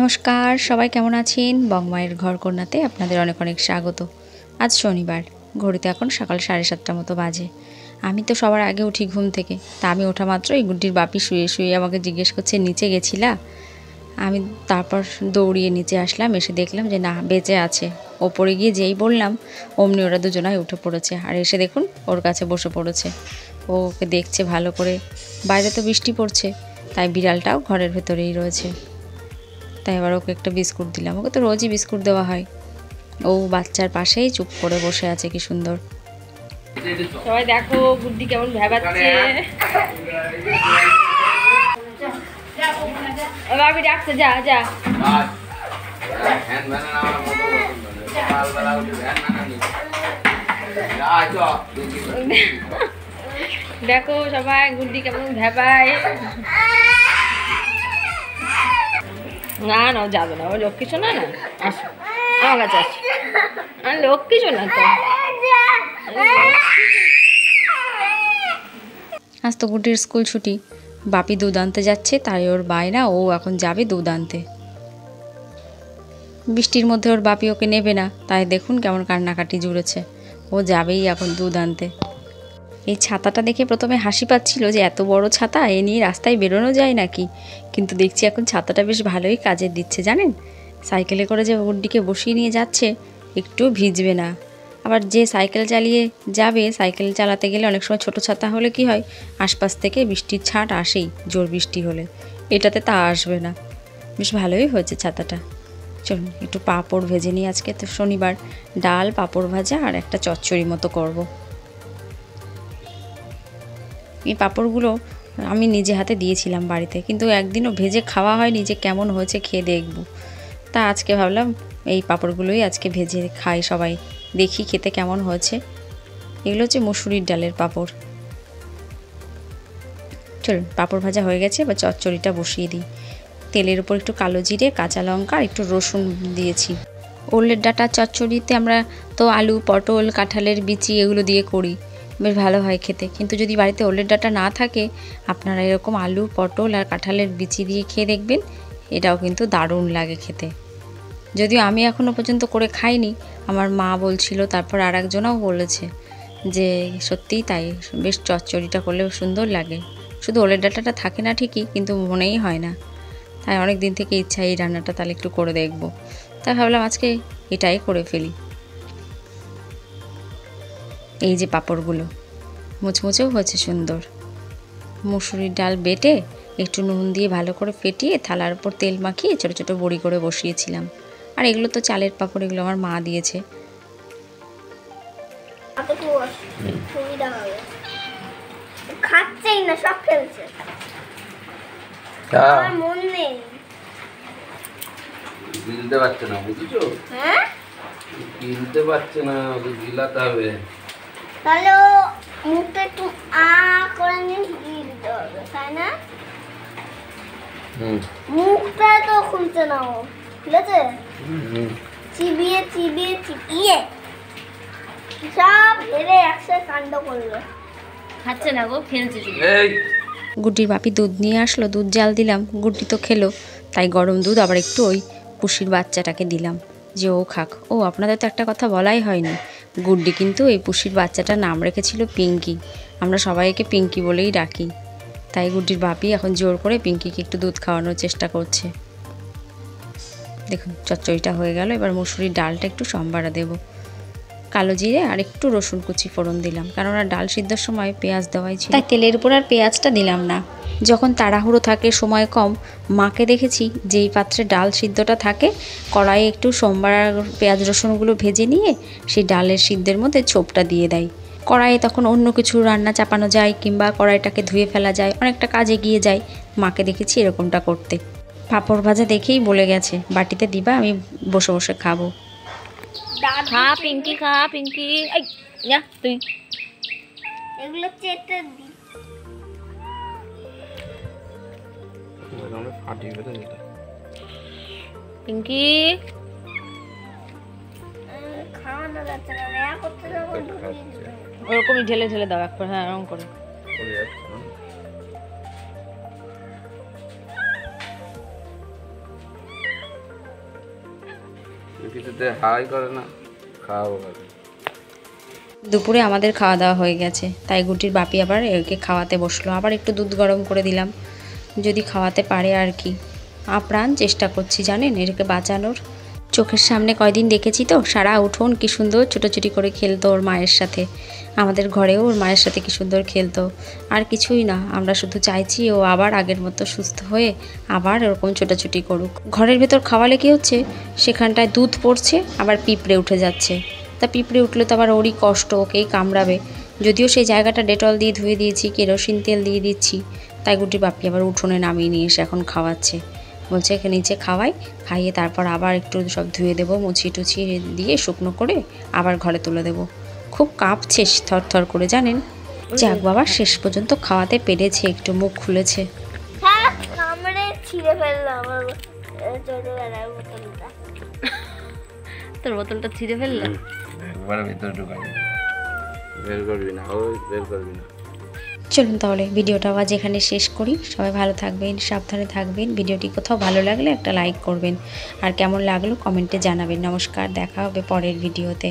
নমস্কার, সবাই কেমন আছেন? বংমায়ের ঘর কন্যাতে আপনাদের অনেক অনেক স্বাগত। আজ শনিবার, ঘড়িতে এখন সকাল 7:30 মতো বাজে। আমি তো সবার আগে উঠি ঘুম থেকে। তা আমি ওঠা মাত্রই গুড্ডির বাপি শুয়ে শুয়ে আমাকে জিজ্ঞেস করছে, নিচে গেছিলা? আমি তারপর দৌড়িয়ে নিচে আসলাম, এসে দেখলাম যে না, বেঁচে আছে। ওপরে গিয়ে যেই বললাম অমনি ওরা দুজনাই উঠে পড়েছে, আর এসে দেখুন ওর কাছে বসে পড়েছে। ও ওকে দেখছে ভালো করে। বাইরে তো বৃষ্টি পড়ছে, তাই বিড়ালটাও ঘরের ভেতরেই রয়েছে। তাই এবার ওকে একটা বিস্কুট দিলাম। ওকে তো রোজই বিস্কুট দেওয়া হয়। ও বাচ্চার পাশেই চুপ করে বসে আছে, কি সুন্দর। সবাই দেখো গুড্ডি কেমন ভ্যাবাচ্ছে। বাবি ডাকছে, যা যা। দেখো সবাই গুড্ডি কেমন ভ্যাবায়। না না, ও যাবে না, ও লক্ষ্মী শোনা না। আসো আমার কাছে, আসো। আর লক্ষ্মী শোনা তো। আজ তো গুড্ডির স্কুল ছুটি। বাপি দুধ আনতে যাচ্ছে, তাই ওর বায়না, ও এখন যাবে দুধ আনতে। বৃষ্টির মধ্যে ওর বাপি ওকে নেবে না, তাই দেখুন কেমন কান্নাকাটি জুড়েছে। ও যাবেই এখন দুধ আনতে। এই ছাতাটা দেখে প্রথমে হাসি পাচ্ছিল যে এত বড় ছাতা, এ নিয়ে রাস্তায় বেরোনো যায় নাকি। কিন্তু দেখছি এখন ছাতাটা বেশ ভালোই কাজে দিচ্ছে, জানেন। সাইকেলে করে যে গুড্ডিকে বসিয়ে নিয়ে যাচ্ছে, একটু ভিজবে না। আবার যে সাইকেল চালিয়ে যাবে, সাইকেল চালাতে গেলে অনেক সময় ছোট ছাতা হলে কি হয়, আশপাশ থেকে বৃষ্টির ছাট আসেই জোর বৃষ্টি হলে। এটাতে তা আসবে না। বেশ ভালোই হয়েছে ছাতাটা। চলুন একটু পাঁপড় ভেজে নিই। আজকে তো শনিবার, ডাল, পাঁপড় ভাজা আর একটা চচ্চড়ি মতো করব। এই পাঁপড়গুলো আমি নিজে হাতে দিয়েছিলাম বাড়িতে, কিন্তু একদিনও ভেজে খাওয়া হয়নি যে কেমন হয়েছে খেয়ে দেখব। তা আজকে ভাবলাম এই পাঁপড়গুলোই আজকে ভেজে খাই সবাই, দেখি খেতে কেমন হয়েছে। এগুলো হচ্ছে মসুরির ডালের পাঁপড়। চলুন, পাঁপড় ভাজা হয়ে গেছে, এবার চচ্চড়িটা বসিয়ে দিই। তেলের উপর একটু কালো জিরে, কাঁচা লঙ্কা আর একটু রসুন দিয়েছি। ওলের ডাঁটা চচ্চড়িতে আমরা তো আলু, পটল, কাঁঠালের বিচি এগুলো দিয়ে করি, বেশ ভালো হয় খেতে। কিন্তু যদি বাড়িতে ওলের ডাঁটা না থাকে, আপনারা এরকম আলু, পটল আর কাঁঠালের বিচি দিয়ে খেয়ে দেখবেন, এটাও কিন্তু দারুণ লাগে খেতে। যদিও আমি এখনও পর্যন্ত করে খাইনি, আমার মা বলছিল, তারপর আর একজনও বলেছে যে সত্যিই তাই, বেশ চচ্চড়িটা করলে সুন্দর লাগে। শুধু ওলের ডাঁটাটা থাকে না ঠিকই, কিন্তু মনেই হয় না। তাই অনেক দিন থেকে ইচ্ছা এই রান্নাটা তাহলে একটু করে দেখব। তাই ভাবলাম আজকে এটাই করে ফেলি। এই যে পাঁপড়গুলো মুচমুচেও হয়েছে সুন্দর। মুসুরির ডাল বেটে একটু নুন দিয়ে ভালো করে ফেটিয়ে থালার উপর তেল মাখিয়ে ছোটো ছোটো বড়ি করে বসিয়েছিলাম। আর এগুলো তো চালের পাঁপড়, এগুলো আমার মা দিয়েছে। খাচ্ছেই না, সব ফেলছে। আমার মন নেই, গিলতে পারছে না, বুঝেছো? হ্যাঁ গিলতে পারছে না, ওকে গিলাতে হবে। তাহলে মুখটা একটু আ করে নিয়ে দিতে হবে, তাই না? মুখটা তো খুলছে না, ও খুলেছে। চিবিয়ে চিবিয়ে চিবিয়ে সব ফেলে একসাথে কাণ্ড করলো। খাচ্ছে না গো, ফেলছে শুধু। গুড্ডির বাপি দুধ নিয়ে আসলো, দুধ জাল দিলাম, গুড্ডি তো খেলো, তাই গরম দুধ আবার একটু ওই পুষির বাচ্চাটাকে দিলাম যে ও খাক। ও আপনাদের তো একটা কথা বলাই হয়নি, গুড্ডি কিন্তু এই পুষির বাচ্চাটার নাম রেখেছিল পিঙ্কি। আমরা সবাই একে পিঙ্কি বলেই ডাকি। তাই গুড্ডির বাপি এখন জোর করে পিঙ্কিকে একটু দুধ খাওয়ানোর চেষ্টা করছে। দেখুন চচ্চড়িটা হয়ে গেল, এবার মুসুরির ডালটা একটু সম্বারা দেবো। কালো জিরে আর একটু রসুন কুচি ফোড়ন দিলাম, কারণ আর ডাল সিদ্ধর সময় পেঁয়াজ দেওয়াই ছিল, তাই তেলের উপর আর পেঁয়াজটা দিলাম না। যখন তাড়াহুড়ো থাকে, সময় কম, মাকে দেখেছি যেই পাত্রে ডাল সিদ্ধটা থাকে, কড়াইয়ে একটু সম্বারা পেঁয়াজ রসুনগুলো ভেজে নিয়ে সেই ডালের সিদ্ধের মধ্যে ছোপটা দিয়ে দেয়। কড়াইয়ে তখন অন্য কিছু রান্না চাপানো যায়, কিংবা কড়াইটাকে ধুয়ে ফেলা যায়, অনেকটা কাজ এগিয়ে যায়। মাকে দেখেছি এরকমটা করতে। পাঁপড় ভাজা দেখেই বলে গেছে বাটিতে দিবা, আমি বসে বসে খাবো। খা পিঙ্কি, খা পিঙ্কি, এই যা তুই। এগুলো চেটে দি। পিঙ্কি খাওয়ানো যাচ্ছে না, নেয়া করতে যখন ওরকমই ঢেলে ঢেলে দাও একবার, হ্যাঁ এরকম করে। কিছুতে হাই করে না, খাওয়াবো করে। দুপুরে আমাদের খাওয়া দাওয়া হয়ে গেছে, তাই গুটির বাপি আবার একে খাওয়াতে বসলো। আবার একটু দুধ গরম করে দিলাম, যদি খাওয়াতে পারে আর কি। আপ্রাণ চেষ্টা করছি জানেন এরকে বাঁচানোর। চোখের সামনে কয়দিন দেখেছি তো, সারা উঠোন কি সুন্দর ছোটাছুটি করে খেলতো ওর মায়ের সাথে। আমাদের ঘরেও ওর মায়ের সাথে কি সুন্দর খেলতো। আর কিছুই না, আমরা শুধু চাইছি ও আবার আগের মতো সুস্থ হয়ে আবার এরকম ছোটাছুটি করুক। ঘরের ভেতর খাওয়ালে কি হচ্ছে, সেখানটায় দুধ পড়ছে, আবার পিঁপড়ে উঠে যাচ্ছে। তা পিঁপড়ে উঠলে তো আবার ওরই কষ্ট, ওকেই কামড়াবে। যদিও সেই জায়গাটা ডেটল দিয়ে ধুয়ে দিয়েছি, কেরোসিন তেল দিয়ে দিচ্ছি। তাই গুটির বাপি আবার উঠোনে নামিয়ে নিয়ে এসে এখন খাওয়াচ্ছে। বলছে এখানে নিচে খাইয়ে তারপর আবার একটু সব ধুয়ে দেবো, মুছিয়ে টুছিয়ে দিয়ে শুকনো করে আবার ঘরে তুলে দেবো। খুব কাঁপছে থরথর করে জানেন। যাক বাবা, শেষ পর্যন্ত খাওয়াতে পেরেছে, একটু মুখ খুলেছে। হ্যাঁ, কামড়ে ছিঁড়ে ফেললো আমার ছোটবেলার বোতলটা। তোর বোতলটা ছিঁড়ে ফেললো? একবারে ভিতরে ঢুকাই বের করবি না, ওই বের করবি না। চলুন তাহলে ভিডিওটা আবার যেখানে শেষ করি। সবাই ভালো থাকবেন, সাবধানে থাকবেন। ভিডিওটি কোথাও ভালো লাগলে একটা লাইক করবেন, আর কেমন লাগলো কমেন্টে জানাবেন। নমস্কার, দেখা হবে পরের ভিডিওতে।